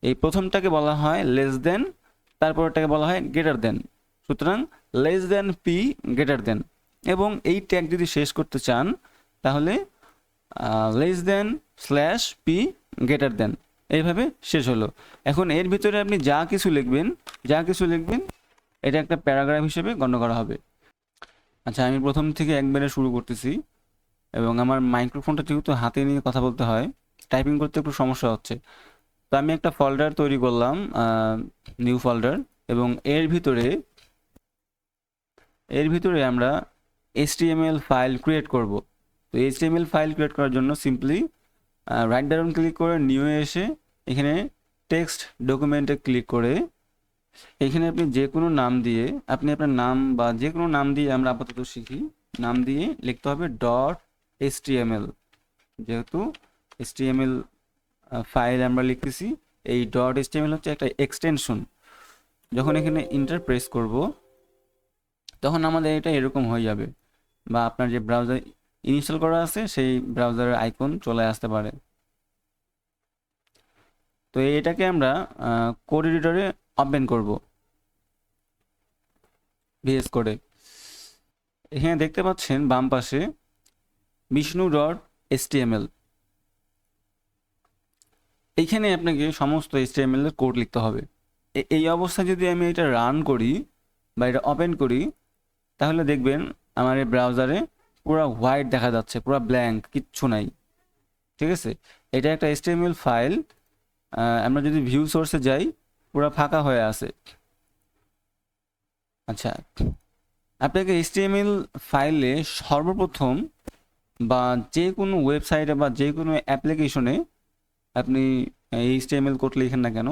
এই প্রথমটাকে বলা হয় লেস দেন, তারপরটাকে বলা হয় গ্রেটার দেন। সুতরাং less than P greater than, এবং এই ট্যাগ যদি শেষ করতে চান তাহলে less than slash P greater than, এইভাবে শেষ হলো। এখন এর ভিতরে আপনি যা কিছু লিখবেন এটা একটা প্যারাগ্রাফ হিসেবে গণ্য করা হবে। আচ্ছা, আমি প্রথম থেকে একবারে শুরু করতেছি, এবং আমার মাইক্রোফোনটা যেহেতু হাতে নিয়ে কথা বলতে হয়, টাইপিং করতে একটু সমস্যা হচ্ছে। তো আমি একটা ফোল্ডার তৈরি করলাম, নিউ ফোল্ডার, এবং এর ভিতরে আমরা HTML ফাইল ক্রিয়েট করব। তো HTML ফাইল ক্রিয়েট করার জন্য সিম্পলি রাইট ডাউন ক্লিক করে নিউ এসে এখানে টেক্সট ডকুমেন্টে ক্লিক করে এখানে আপনি যে কোনো নাম দিয়ে, আপনি আপনার নাম বা যে কোনো নাম দিয়ে, আমরা আপাতত শিখি, নাম দিয়ে লিখতে হবে .html। যেহেতু HTML ফাইল আমরা লিখতেছি, এই .html হচ্ছে একটা এক্সটেনশন। যখন এখানে ইন্টার প্রেস করব তখন আমাদের এটা এরকম হয়ে যাবে, বা আপনার যে ব্রাউজার ইনস্টল করা আছে সেই ব্রাউজারের আইকন চলে আসতে পারে। তো এটাকে আমরা কোড এডিটরে ওপেন করব ভিএস কোডে। এখানে দেখতে পাচ্ছেন বাম পাশে বিষ্ণু.html। এইখানে আপনাকে সমস্ত HTML এর কোড লিখতে হবে। এই অবস্থায় যদি আমি এটা রান করি বা এটা ওপেন করি তাহলে দেখবেন আমার এই ব্রাউজারে পুরো হোয়াইট দেখা যাচ্ছে, পুরো ব্ল্যাঙ্ক, কিচ্ছু নাই। ঠিক আছে, এটা একটা HTML ফাইল। আমরা যদি ভিউ সোর্সে যাই পুরো ফাঁকা হয়ে আছে। আচ্ছা, আপনাকে HTML ফাইলে সর্বপ্রথম বা যে কোনো ওয়েবসাইটে বা যে কোনো অ্যাপ্লিকেশনে আপনি HTML কোড লিখেন না কেন,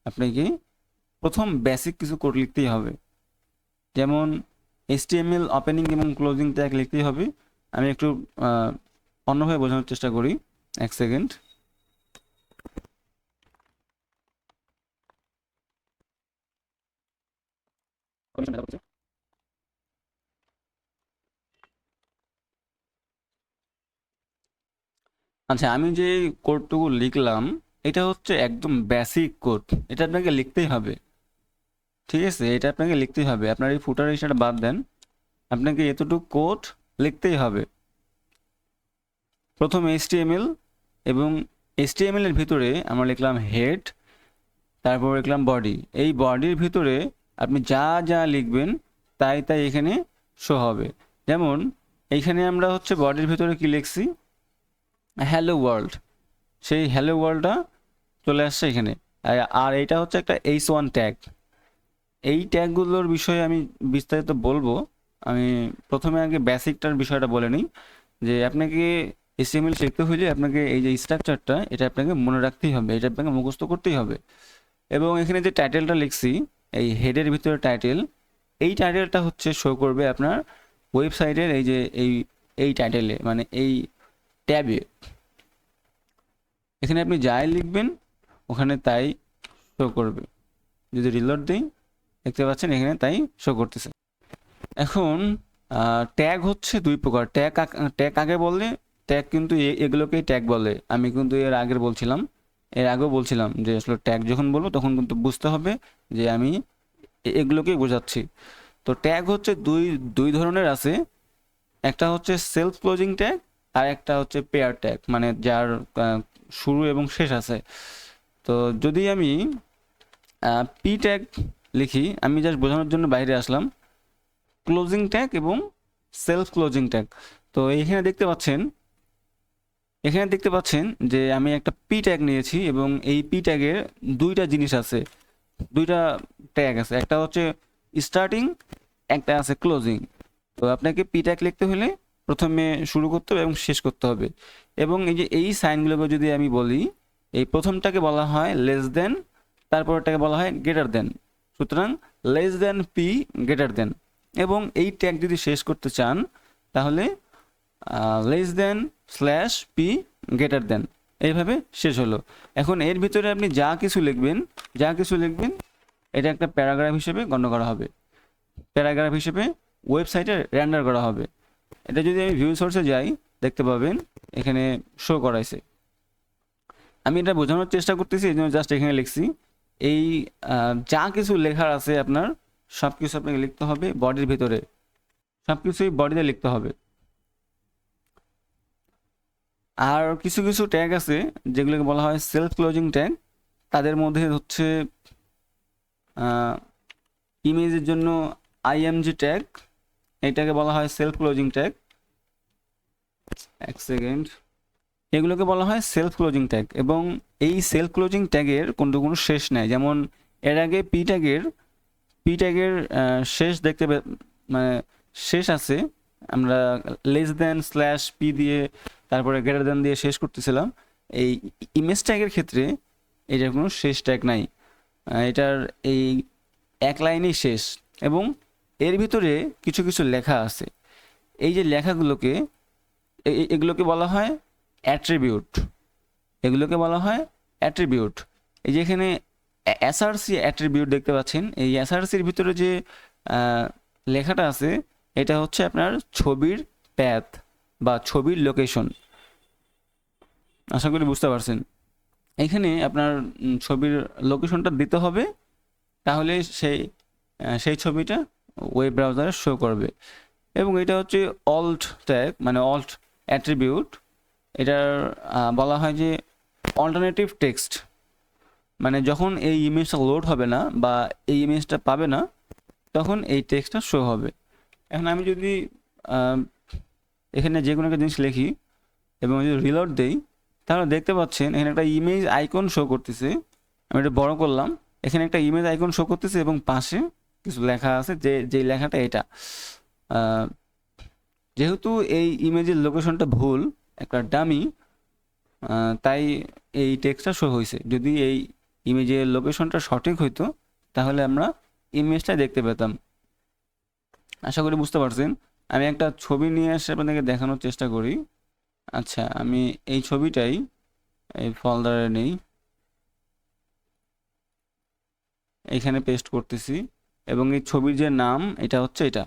আপনাকে প্রথম বেসিক কিছু কোড লিখতেই হবে। যেমন HTML ওপেনিং এবং ক্লোজিং ট্যাগ লিখতেই হবে। আমি একটু অন্যভাবে বোঝানোর চেষ্টা করি, এক সেকেন্ড। আচ্ছা, আমি যে কোডটুকু লিখলাম এটা হচ্ছে একদম বেসিক কোড, এটা আপনাকে লিখতেই হবে। ঠিক আছে, এটা আপনাকে লিখতেই হবে। আপনার এই ফুটার হিসাবটা বাদ দেন, আপনাকে এতটুকু কোড লিখতেই হবে। প্রথম HTML, এবং HTML এর ভিতরে আমরা লিখলাম হেড, তারপর লিখলাম বডি। এই বডির ভিতরে আপনি যা যা লিখবেন তাই তাই এখানে শো হবে। যেমন এইখানে আমরা হচ্ছে বডির ভিতরে কি লিখছি, হ্যালো ওয়ার্ল্ড, সেই হ্যালো ওয়ার্ল্ডটা চলে আসছে এখানে। আর এইটা হচ্ছে একটা H1 ট্যাগ। এই ট্যাগগুলোর বিষয়ে আমি বিস্তারিত বলবো। আমি প্রথমে আগে বেসিকটার বিষয়টা বলে নিই, যে আপনাকে HTML শিখতে হলে আপনাকে এই যে স্ট্রাকচারটা, এটা আপনাকে মনে রাখতেই হবে, এটা আপনাকে মুখস্থ করতেই হবে। এবং এখানে যে টাইটেলটা লিখছি, এই হেডের ভিতরে টাইটেল, এই টাইটেলটা হচ্ছে শো করবে আপনার ওয়েবসাইটের এই যে এই টাইটেলে, মানে এই ট্যাবে। এখানে আপনি যাই লিখবেন ওখানে তাই শো করবে। যদি রিলোড দিই দেখতে পাচ্ছেন এখানে তাই শো করতেছে। এখন ট্যাগ হচ্ছে দুই প্রকার। ট্যাগ আগে বললে ট্যাগ কিন্তু এগুলোকেই ট্যাগ বলে। আমি কিন্তু এর আগেও বলছিলাম যে আসলে ট্যাগ যখন বলবো তখন কিন্তু বুঝতে হবে যে আমি এগুলোকেই বোঝাচ্ছি। তো ট্যাগ হচ্ছে দুই ধরনের আছে। একটা হচ্ছে সেলফ ক্লোজিং ট্যাগ, আর একটা হচ্ছে পেয়ার ট্যাগ, মানে যার শুরু এবং শেষ আছে। তো যদি আমি পি ট্যাগ লিখি, আমি জাস্ট বোঝানোর জন্য বাইরে আসলাম, ক্লোজিং ট্যাগ এবং সেলফ ক্লোজিং ট্যাগ। তো এখানে দেখতে পাচ্ছেন যে আমি একটা পি ট্যাগ নিয়েছি, এবং এই পি ট্যাগের দুইটা জিনিস আছে, দুইটা ট্যাগ আছে, একটা হচ্ছে স্টার্টিং, একটা আছে ক্লোজিং। তো আপনাকে পি ট্যাগ লিখতে হলে প্রথমে শুরু করতে হবে এবং শেষ করতে হবে। এবং এই যে এই সাইনগুলোকে যদি আমি বলি, এই প্রথমটাকে বলা হয় লেস দেন, তারপরটাকে বলা হয় গ্রেটার দেন। সুতরাং less than P greater than, এবং এই ট্যাগ যদি শেষ করতে চান তাহলে less than slash P greater than, এইভাবে শেষ হলো। এখন এর ভিতরে আপনি যা কিছু লিখবেন এটা একটা প্যারাগ্রাফ হিসেবে গণ্য করা হবে, প্যারাগ্রাফ হিসেবে ওয়েবসাইটে রেন্ডার করা হবে। এটা যদি আমি ভিউ সোর্সে যাই দেখতে পাবেন এখানে শো করাইছে। আমি এটা বোঝানোর চেষ্টা করতেছি, এই জন্য জাস্ট এখানে লিখছি। এই যা কিছু লেখার আছে আপনার সব কিছু আপনাকে লিখতে হবে বডির ভিতরে, সব কিছুই বডিতে লিখতে হবে। আর কিছু কিছু ট্যাগ আছে যেগুলোকে বলা হয় সেলফ ক্লোজিং ট্যাগ। তাদের মধ্যে হচ্ছে ইমেজের জন্য আইএমজি ট্যাগ, এটাকে বলা হয় সেলফ ক্লোজিং ট্যাগ। এক সেকেন্ড, এগুলোকে বলা হয় সেলফ ক্লোজিং ট্যাগ। এবং এই সেলফ ক্লোজিং ট্যাগের কোনো শেষ নাই। যেমন এর আগে পি ট্যাগের শেষ মানে শেষ আছে, আমরা লেস দেন স্ল্যাশ পি দিয়ে তারপরে গ্রেটার দেন দিয়ে শেষ করতেছিলাম। এই ইমেজ ট্যাগের ক্ষেত্রে এটার কোনো শেষ ট্যাগ নাই, এটার এই এক লাইনেই শেষ। এবং এর ভিতরে কিছু কিছু লেখা আছে, এই যে লেখাগুলোকে এগুলোকে বলা হয় অ্যাট্রিবিউট, এগুলোকে বলা হয় অ্যাট্রিবিউট। এই যে এখানে এসআরসি অ্যাট্রিবিউট দেখতে পাচ্ছেন, এই এসআরসির ভিতরে যে লেখাটা আছে এটা হচ্ছে আপনার ছবির প্যাথ বা ছবির লোকেশন। আশা করি বুঝতে পারছেন। এখানে আপনার ছবির লোকেশনটা দিতে হবে, তাহলে সেই ছবিটা ওয়েব ব্রাউজারে শো করবে। এবং এটা হচ্ছে অল্ট ট্যাগ, মানে অল্ট অ্যাট্রিবিউট। এটার বলা হয় যে অল্টারনেটিভ টেক্সট, মানে যখন এই ইমেজটা লোড হবে না বা এই ইমেজটা পাবে না তখন এই টেক্সটটা শো হবে। এখন আমি যদি এখানে যে কোনো একটা জিনিস লিখি এবং যদি রিলোড দেই, তাহলে দেখতে পাচ্ছেন এখানে একটা ইমেজ আইকন শো করতেছে। আমি এটা বড় করলাম, এখানে একটা ইমেজ আইকন শো করতেছে এবং পাশে কিছু লেখা আছে, যে লেখাটা এটা। যেহেতু এই ইমেজের লোকেশনটা ভুল, একটা ডামি, তাই এই টেক্সটটা শো হয়েছে। যদি এই ইমেজের লোকেশনটা সঠিক হইতো তাহলে আমরা ইমেজটা দেখতে পেতাম। আশা করি বুঝতে পারছেন। আমি একটা ছবি নিয়ে এসে আপনাদেরকে দেখানোর চেষ্টা করি। আচ্ছা, আমি এই ছবিটাই এই ফোল্ডারে নেই, এইখানে পেস্ট করতেছি। এবং এই ছবির যে নাম এটা হচ্ছে এটা।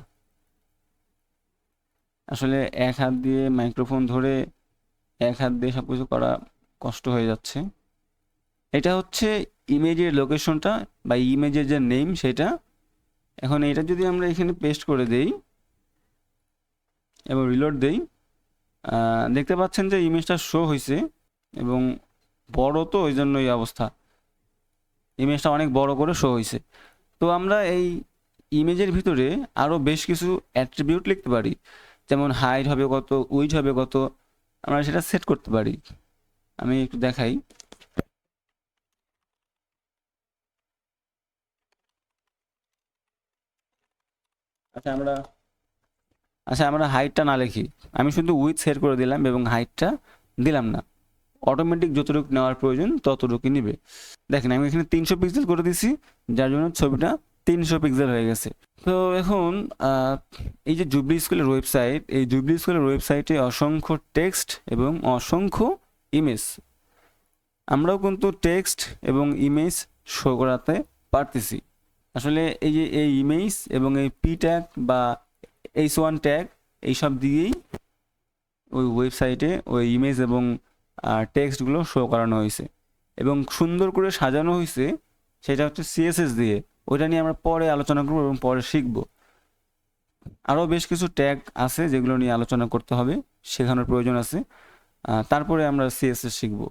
আসলে এক হাত দিয়ে মাইক্রোফোন ধরে এক হাত দিয়ে সব কিছু করা কষ্ট হয়ে যাচ্ছে। এটা হচ্ছে ইমেজের লোকেশনটা বা ইমেজের যে নেম সেটা। এখন এটা যদি আমরা এখানে পেস্ট করে দেই এবং রিলোড দেই, দেখতে পাচ্ছেন যে ইমেজটা শো হয়েছে এবং বড়, তো ওই জন্য এই অবস্থা, ইমেজটা অনেক বড় করে শো হয়েছে। তো আমরা এই ইমেজের ভিতরে আরও বেশ কিছু অ্যাট্রিবিউট লিখতে পারি, যেমন হাইট হবে কত, উইডথ হবে কত, আমরা সেটা সেট করতে পারি। আমি একটু দেখাই। আচ্ছা আমরা হাইটটা না লিখি, আমি শুধু উইথ সেট করে দিলাম এবং হাইটটা দিলাম না। অটোমেটিক যতটুকু নেওয়ার প্রয়োজন ততটুকুই নেবে। দেখেন আমি এখানে 300 পিক্সেল করে দিছি, যার জন্য ছবিটা 300 পিক্সেল হয়ে গেছে। তো এখন এই যে জুবলি স্কুলের ওয়েবসাইট, এই জুবলি স্কুলের ওয়েবসাইটে অসংখ্য টেক্সট এবং অসংখ্য ইমেজ। আমরাও কিন্তু টেক্সট এবং ইমেজ শো করাতে পারতেছি। আসলে এই যে এই ইমেজ এবং এই পি ট্যাগ বা H1 ট্যাগ এইসব দিয়েই ওই ওয়েবসাইটে ওই ইমেজ এবং টেক্সটগুলো শো করানো হয়েছে এবং সুন্দর করে সাজানো হয়েছে। সেটা হচ্ছে সিএসএস দিয়ে। ওইটা নিয়ে আমরা পরে আলোচনা করবো এবং পরে শিখব। আরও বেশ কিছু ট্যাগ আছে যেগুলো নিয়ে আলোচনা করতে হবে, শেখানোর প্রয়োজন আছে। তারপরে আমরা সিএসএস শিখব।